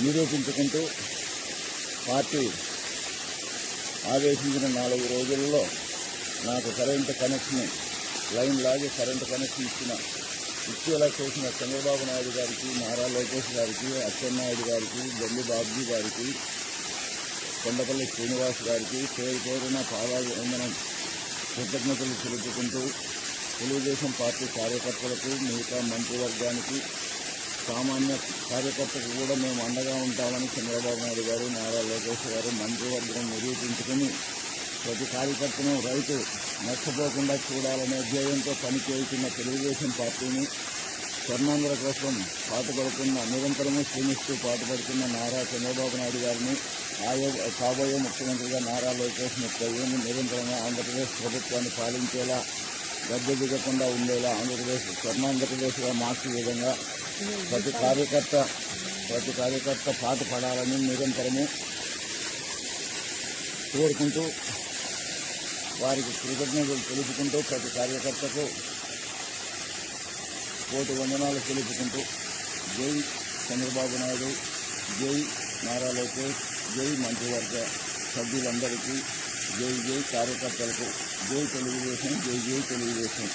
నిరూపించుకుంటూ party ఆదేశించిన 4 రోజుల్లో నాకు కరెంటు కనెక్షన్ లైన్ లాగి కరెంటు కనెక్షన్ ఇచ్చేలా చేసిన చంద్రబాబు నాయుడు గారికి, నారా లోకేష్ గారికి, అచ్చెన్నాయుడు గారికి, గల్లి బాబ్జీ గారికి, కొండపల్లి శ్రీనివాస్ గారికి పేరు పేరున పాదాభివందనం కృతజ్ఞతలు తెలుపుకుంటూ తెలుగుదేశం పార్టీ కార్యకర్తలకు, మిగతా మంత్రివర్గానికి, సామాన్య కార్యకర్తకు కూడా మేము అండగా ఉంటామని చంద్రబాబు నాయుడు గారు, నారా లోకేష్ గారు మంత్రివర్గం నిరూపించుకుని ప్రతి కార్యకర్తను రైతు నష్టపోకుండా చూడాలనే ధ్యేయంతో పనిచేస్తున్న తెలుగుదేశం పార్టీని, స్వర్ణాంధ్ర కోసం నిరంతరము శ్రమిస్తూ పాటుపడుతున్న నారా చంద్రబాబు నాయుడు గారిని, కాబోయే ముఖ్యమంత్రిగా నారా లోకేష్ ముఖ్యమంత్రి నిరంతరంగా ఆంధ్రప్రదేశ్ ప్రభుత్వాన్ని పాలించేలా, గద్దె దిగకుండా ఉండేలా స్వర్ణాంధ్రప్రదేశ్గా మార్చే విధంగా ప్రతి కార్యకర్త పాటుపడాలని నిరంతరము కోరుకుంటూ వారికి కృతజ్ఞతలు తెలుపుకుంటూ ప్రతి కార్యకర్తకు కోటి వందనాలు తెలుపుకుంటూ జై చంద్రబాబు నాయుడు, జై నారా లోకేష్, జై మంత్రివర్గ సభ్యులందరికీ, జై కార్యకర్తలకు, జై తెలుగుదేశం, జై తెలుగుదేశం.